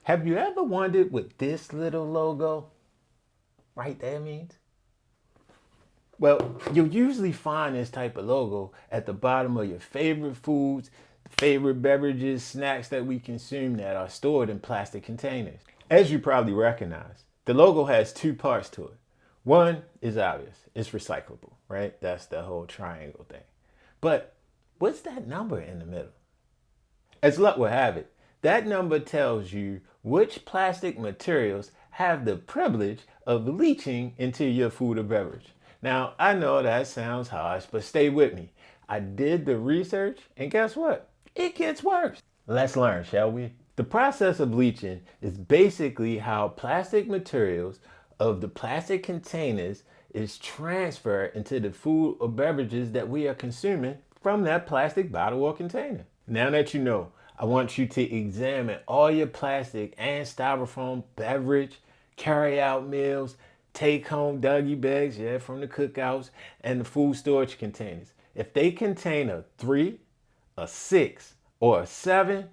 Have you ever wondered what this little logo right there means? Well, you'll usually find this type of logo at the bottom of your favorite foods, favorite beverages, snacks that we consume that are stored in plastic containers. As you probably recognize, the logo has two parts to it. One is obvious, it's recyclable, right? That's the whole triangle thing. But what's that number in the middle? As luck will have it, that number tells you which plastic materials have the privilege of leaching into your food or beverage. Now, I know that sounds harsh, but stay with me. I did the research, and guess what? It gets worse. Let's learn, shall we? The process of leaching is basically how plastic materials of the plastic containers is transferred into the food or beverages that we are consuming from that plastic bottle or container. Now that you know, I want you to examine all your plastic and styrofoam beverage, carry out meals, take home doggy bags, yeah, from the cookouts, and the food storage containers. If they contain a 3, a 6, or a 7,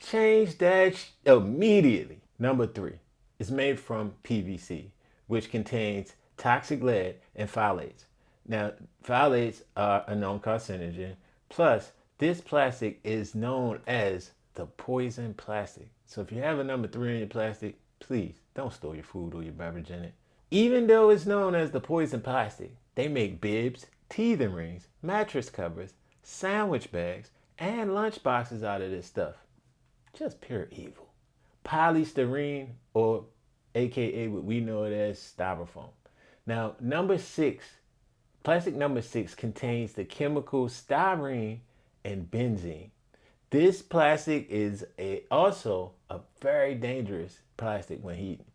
change that immediately. Number 3 is made from PVC, which contains toxic lead and phthalates. Now, phthalates are a known carcinogen, plus this plastic is known as the poison plastic. So if you have a number 3 in your plastic, please don't store your food or your beverage in it. Even though it's known as the poison plastic, they make bibs, teething rings, mattress covers, sandwich bags, and lunch boxes out of this stuff. Just pure evil. Polystyrene, or AKA what we know it as styrofoam. Now, plastic number 6 contains the chemicals styrene and benzene. This plastic is also a very dangerous plastic when heating.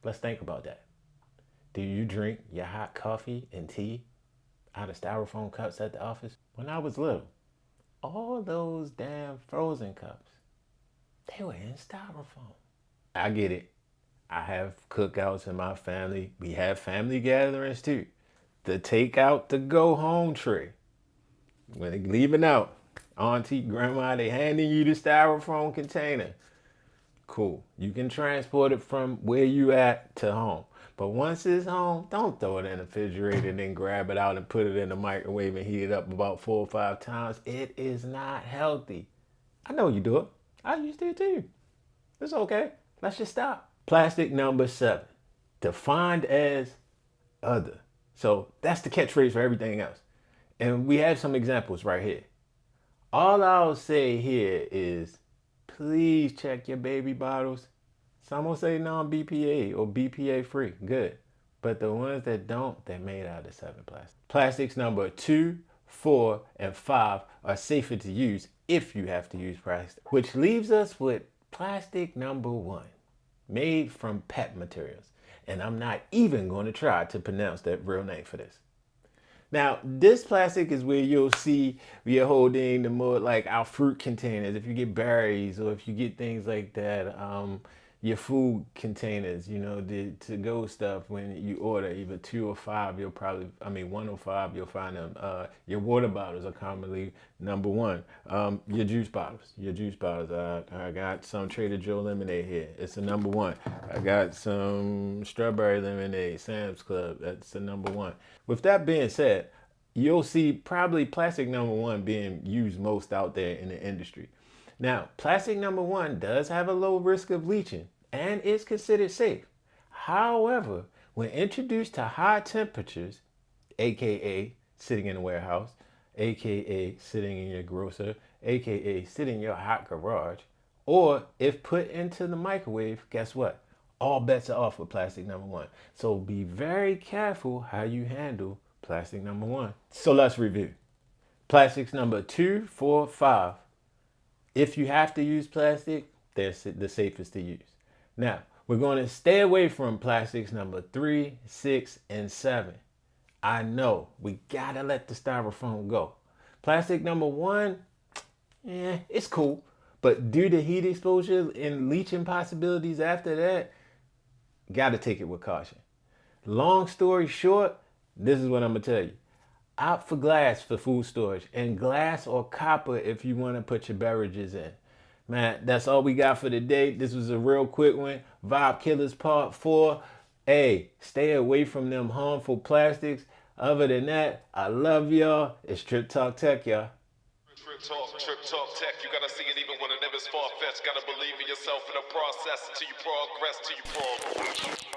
Let's think about that. Do you drink your hot coffee and tea out of styrofoam cups at the office? When I was little, all those damn frozen cups, they were in styrofoam. I get it. I have cookouts in my family. We have family gatherings too. The take out to go home tray. When they leaving out, auntie, grandma, they handing you the styrofoam container. Cool. You can transport it from where you at to home. But once it's home, don't throw it in the refrigerator and then grab it out and put it in the microwave and heat it up about 4 or 5 times. It is not healthy. I know you do it. I used to too. It's okay. Let's just stop. Plastic number 7, defined as other. So that's the catchphrase for everything else. And we have some examples right here. All I'll say here is, please check your baby bottles. Some will say non-BPA or BPA free. Good. But the ones that don't, they're made out of 7 plastic. Plastics number 2, 4, and 5 are safer to use if you have to use plastic. Which leaves us with plastic number 1, made from PET materials. And I'm not even going to try to pronounce that real name for this. Now, this plastic is where you'll see we are holding the more like our fruit containers. If you get berries or if you get things like that, your food containers, you know, the to-go stuff when you order either 2 or 5, 1 or 5, you'll find them. Your water bottles are commonly number 1. Your juice bottles. I got some Trader Joe lemonade here. It's a number 1. I got some strawberry lemonade, Sam's Club. That's the number 1. With that being said, you'll see probably plastic number 1 being used most out there in the industry. Now, plastic number 1 does have a low risk of leaching and is considered safe. However, when introduced to high temperatures, aka sitting in a warehouse, aka sitting in your grocer, aka sitting in your hot garage, or if put into the microwave, guess what? All bets are off with plastic number 1. So be very careful how you handle plastic number 1. So let's review. Plastics number 2, 4, 5. If you have to use plastic, they're the safest to use. Now, we're going to stay away from plastics number 3, 6, and 7. I know, we gotta let the styrofoam go. Plastic number 1, it's cool. But due to heat exposure and leaching possibilities after that, gotta take it with caution. Long story short, this is what I'm gonna tell you. Opt for glass for food storage and glass or copper if you want to put your beverages in. Man, that's all we got for today. This was a real quick one. Vibe Killers Part 4. Hey, stay away from them harmful plastics. Other than that, I love y'all. It's TrippTalk Tech, y'all. Trip Talk Tech, you gotta see it even when it never's far-fetched. Gotta believe in yourself in the process until you progress, till you progress.